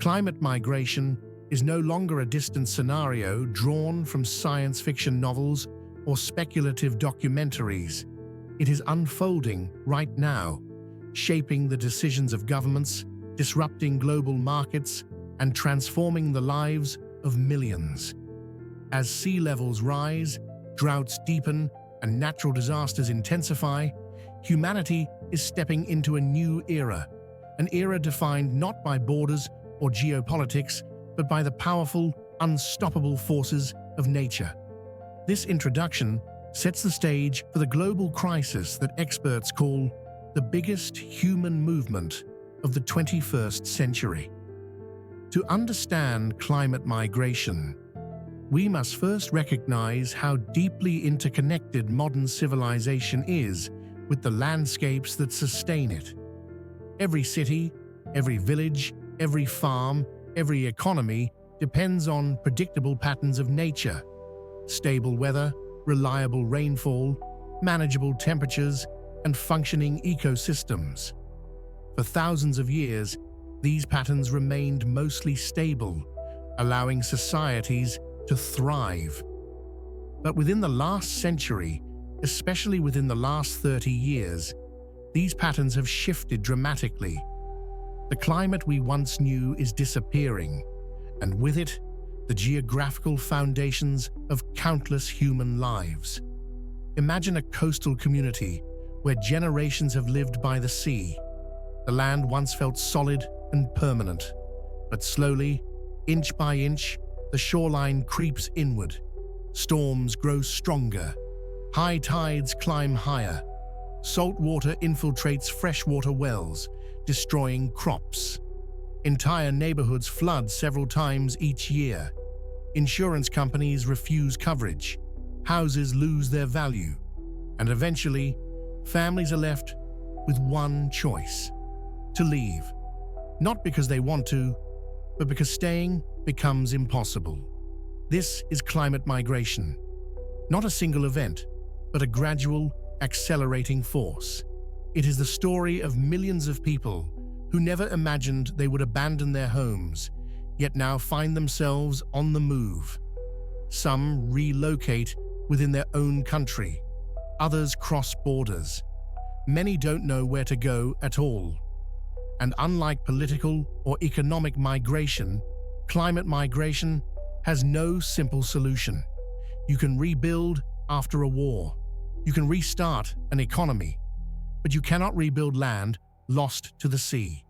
Climate migration is no longer a distant scenario drawn from science fiction novels or speculative documentaries. It is unfolding right now, shaping the decisions of governments, disrupting global markets, and transforming the lives of millions. As sea levels rise, droughts deepen, and natural disasters intensify, humanity is stepping into a new era, an era defined not by borders or geopolitics, but by the powerful, unstoppable forces of nature. This introduction sets the stage for the global crisis that experts call the biggest human movement of the 21st century. To understand climate migration, we must first recognize how deeply interconnected modern civilization is with the landscapes that sustain it. Every city, every village, every farm, every economy depends on predictable patterns of nature: stable weather, reliable rainfall, manageable temperatures, and functioning ecosystems. For thousands of years, these patterns remained mostly stable, allowing societies to thrive. But within the last century, especially within the last 30 years, these patterns have shifted dramatically. The climate we once knew is disappearing, and with it, the geographical foundations of countless human lives. Imagine a coastal community where generations have lived by the sea. The land once felt solid and permanent, but slowly, inch by inch, the shoreline creeps inward. Storms grow stronger. High tides climb higher. Salt water infiltrates freshwater wells, destroying crops. Entire neighborhoods flood several times each year. Insurance companies refuse coverage. Houses lose their value. And eventually, families are left with one choice: to leave. Not because they want to, but because staying becomes impossible. This is climate migration. Not a single event, but a gradual, accelerating force. It is the story of millions of people who never imagined they would abandon their homes, yet now find themselves on the move. Some relocate within their own country. Others cross borders. Many don't know where to go at all. And unlike political or economic migration, climate migration has no simple solution. You can rebuild after a war. You can restart an economy. But you cannot rebuild land lost to the sea.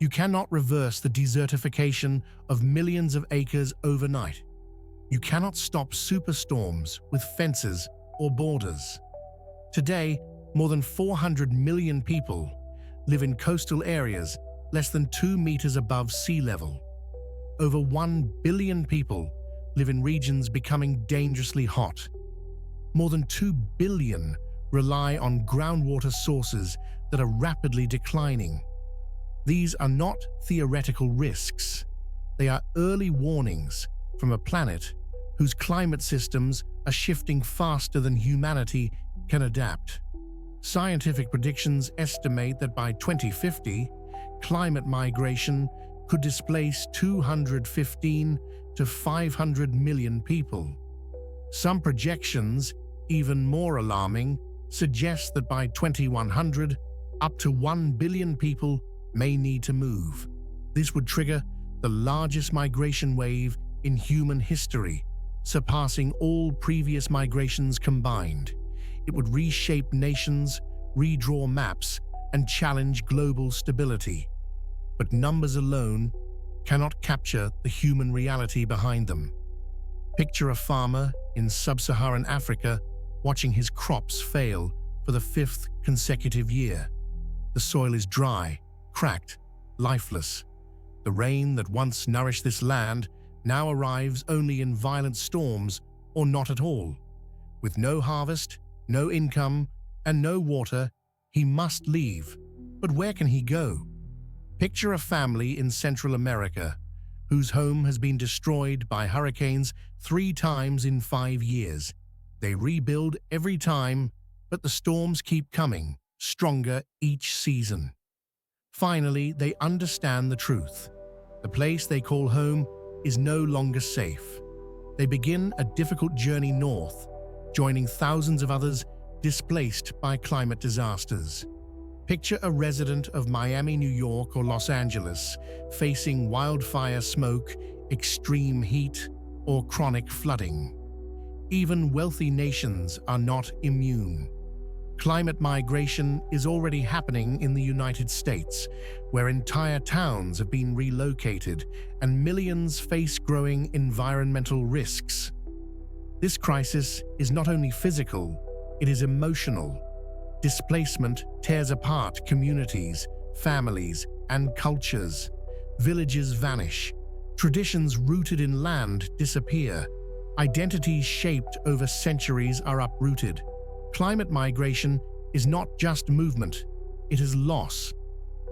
You cannot reverse the desertification of millions of acres overnight. You cannot stop superstorms with fences or borders. Today, more than 400 million people live in coastal areas less than 2 meters above sea level. Over 1 billion people live in regions becoming dangerously hot. More than 2 billion rely on groundwater sources that are rapidly declining. These are not theoretical risks. They are early warnings from a planet whose climate systems are shifting faster than humanity can adapt. Scientific predictions estimate that by 2050, climate migration could displace 215 to 500 million people. Some projections, even more alarming, suggest that by 2100, up to 1 billion people may need to move. This would trigger the largest migration wave in human history, surpassing all previous migrations combined. It would reshape nations, redraw maps, and challenge global stability. But numbers alone cannot capture the human reality behind them. Picture a farmer in sub-Saharan Africa watching his crops fail for the 5th consecutive year. The soil is dry, cracked, lifeless. The rain that once nourished this land now arrives only in violent storms or not at all. With no harvest, no income, and no water, he must leave. But where can he go? Picture a family in Central America whose home has been destroyed by hurricanes 3 times in 5 years. They rebuild every time, but the storms keep coming, stronger each season. Finally, they understand the truth. The place they call home is no longer safe. They begin a difficult journey north, joining thousands of others displaced by climate disasters. Picture a resident of Miami, New York, or Los Angeles facing wildfire smoke, extreme heat, or chronic flooding. Even wealthy nations are not immune. Climate migration is already happening in the United States, where entire towns have been relocated and millions face growing environmental risks. This crisis is not only physical, it is emotional. Displacement tears apart communities, families, and cultures. Villages vanish. Traditions rooted in land disappear. Identities shaped over centuries are uprooted. Climate migration is not just movement, it is loss.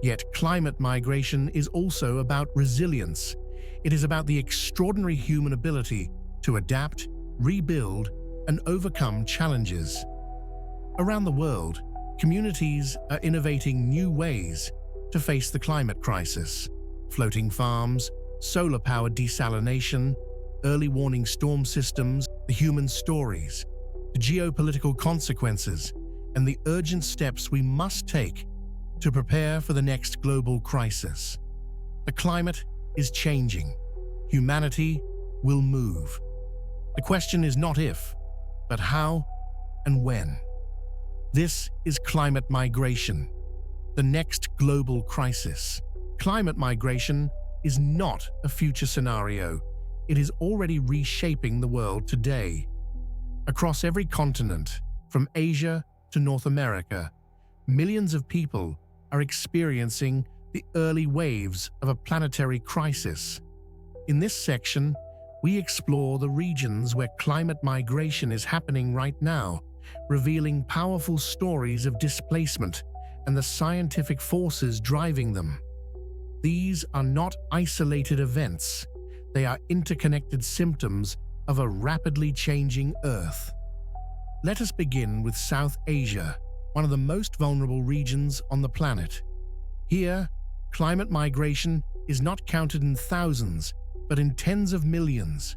Yet climate migration is also about resilience. It is about the extraordinary human ability to adapt, rebuild, and overcome challenges. Around the world, communities are innovating new ways to face the climate crisis. Floating farms, solar-powered desalination, early warning storm systems, the human stories, the geopolitical consequences, and the urgent steps we must take to prepare for the next global crisis. The climate is changing. Humanity will move. The question is not if, but how and when. This is climate migration, the next global crisis. Climate migration is not a future scenario. It is already reshaping the world today. Across every continent, from Asia to North America, millions of people are experiencing the early waves of a planetary crisis. In this section, we explore the regions where climate migration is happening right now, revealing powerful stories of displacement and the scientific forces driving them. These are not isolated events. They are interconnected symptoms of a rapidly changing Earth. Let us begin with South Asia, one of the most vulnerable regions on the planet. Here, climate migration is not counted in thousands, but in tens of millions.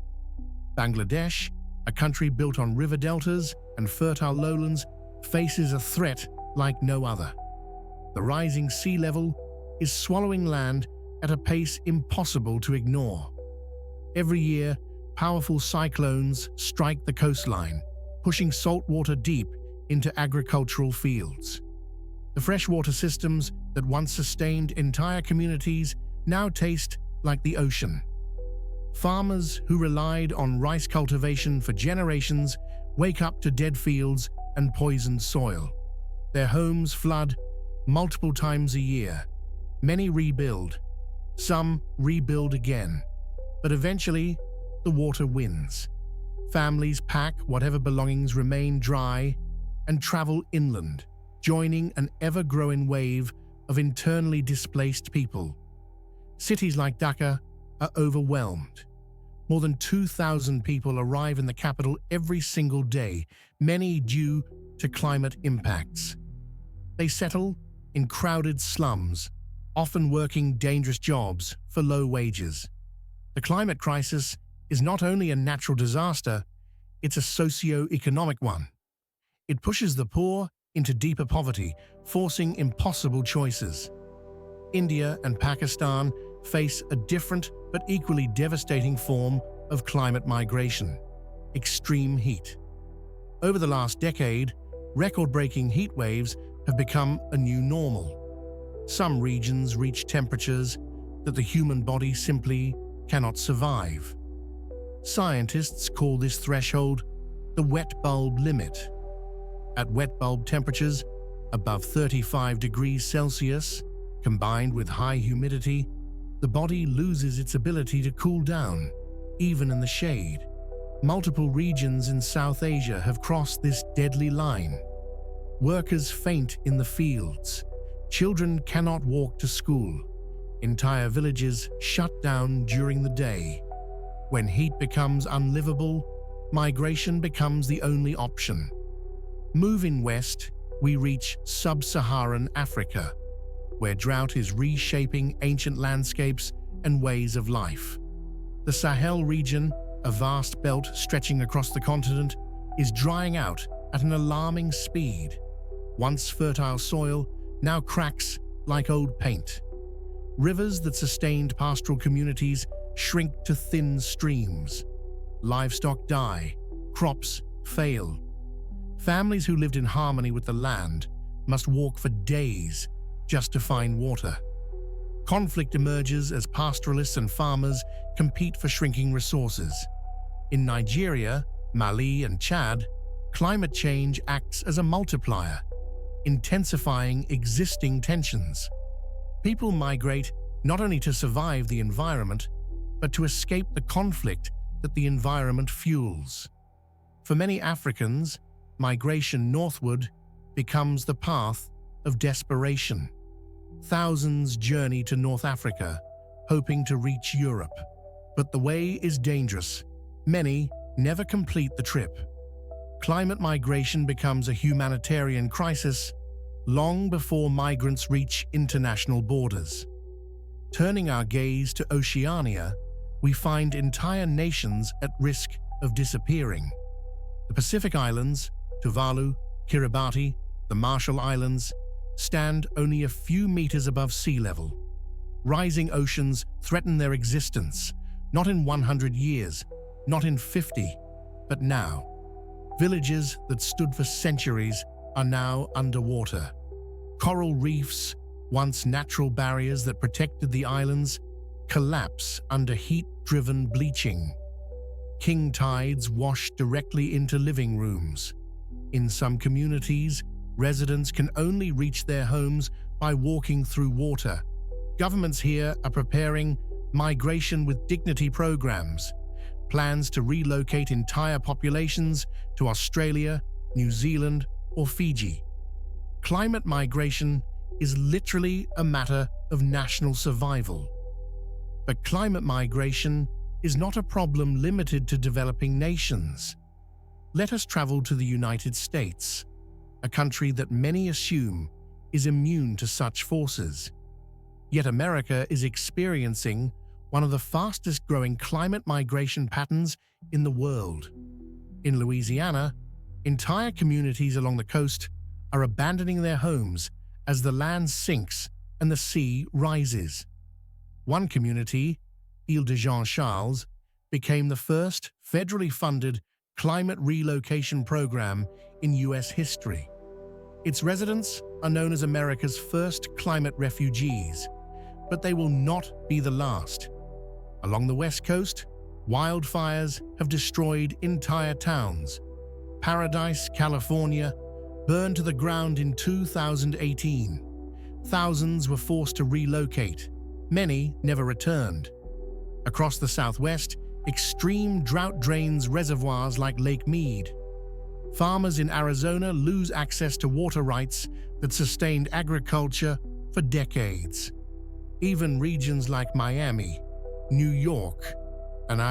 Bangladesh, a country built on river deltas and fertile lowlands, faces a threat like no other. The rising sea level is swallowing land at a pace impossible to ignore. Every year, powerful cyclones strike the coastline, pushing saltwater deep into agricultural fields. The freshwater systems that once sustained entire communities now taste like the ocean. Farmers who relied on rice cultivation for generations wake up to dead fields and poisoned soil. Their homes flood multiple times a year. Many rebuild. Some rebuild again. But eventually, the water wins. Families pack whatever belongings remain dry and travel inland, joining an ever-growing wave of internally displaced people. Cities like Dhaka are overwhelmed. More than 2,000 people arrive in the capital every single day, many due to climate impacts. They settle in crowded slums, often working dangerous jobs for low wages. The climate crisis is not only a natural disaster, it's a socio-economic one. It pushes the poor into deeper poverty, forcing impossible choices. India and Pakistan face a different but equally devastating form of climate migration: extreme heat. Over the last decade, record-breaking heat waves have become a new normal. Some regions reach temperatures that the human body simply cannot survive. Scientists call this threshold the wet bulb limit. At wet bulb temperatures above 35 degrees Celsius, combined with high humidity, the body loses its ability to cool down, even in the shade. Multiple regions in South Asia have crossed this deadly line. Workers faint in the fields. Children cannot walk to school. Entire villages shut down during the day. When heat becomes unlivable, migration becomes the only option. Moving west, we reach sub-Saharan Africa, where drought is reshaping ancient landscapes and ways of life. The Sahel region, a vast belt stretching across the continent, is drying out at an alarming speed. Once fertile soil now cracks like old paint. Rivers that sustained pastoral communities shrink to thin streams. Livestock die, crops fail. Families who lived in harmony with the land must walk for days just to find water. Conflict emerges as pastoralists and farmers compete for shrinking resources. In Nigeria, Mali, and Chad, climate change acts as a multiplier, intensifying existing tensions. People migrate not only to survive the environment, but to escape the conflict that the environment fuels. For many Africans, migration northward becomes the path of desperation. Thousands journey to North Africa, hoping to reach Europe. But the way is dangerous. Many never complete the trip. Climate migration becomes a humanitarian crisis long before migrants reach international borders. Turning our gaze to Oceania, we find entire nations at risk of disappearing. The Pacific Islands, Tuvalu, Kiribati, the Marshall Islands, stand only a few meters above sea level. Rising oceans threaten their existence, not in 100 years, not in 50, but now. Villages that stood for centuries are now underwater. Coral reefs, once natural barriers that protected the islands, collapse under heat-driven bleaching. King tides wash directly into living rooms. In some communities, residents can only reach their homes by walking through water. Governments here are preparing migration with dignity programs, plans to relocate entire populations to Australia, New Zealand, or Fiji. Climate migration is literally a matter of national survival. But climate migration is not a problem limited to developing nations. Let us travel to the United States, a country that many assume is immune to such forces. Yet America is experiencing one of the fastest growing climate migration patterns in the world. In Louisiana, entire communities along the coast are abandoning their homes as the land sinks and the sea rises. One community, Ile de Jean Charles, became the first federally funded climate relocation program in U.S. history. Its residents are known as America's first climate refugees, but they will not be the last. Along the West Coast, wildfires have destroyed entire towns. Paradise, California, burned to the ground in 2018. Thousands were forced to relocate. Many never returned. Across the Southwest, extreme drought drains reservoirs like Lake Mead. Farmers in Arizona lose access to water rights that sustained agriculture for decades. Even regions like Miami, New York, and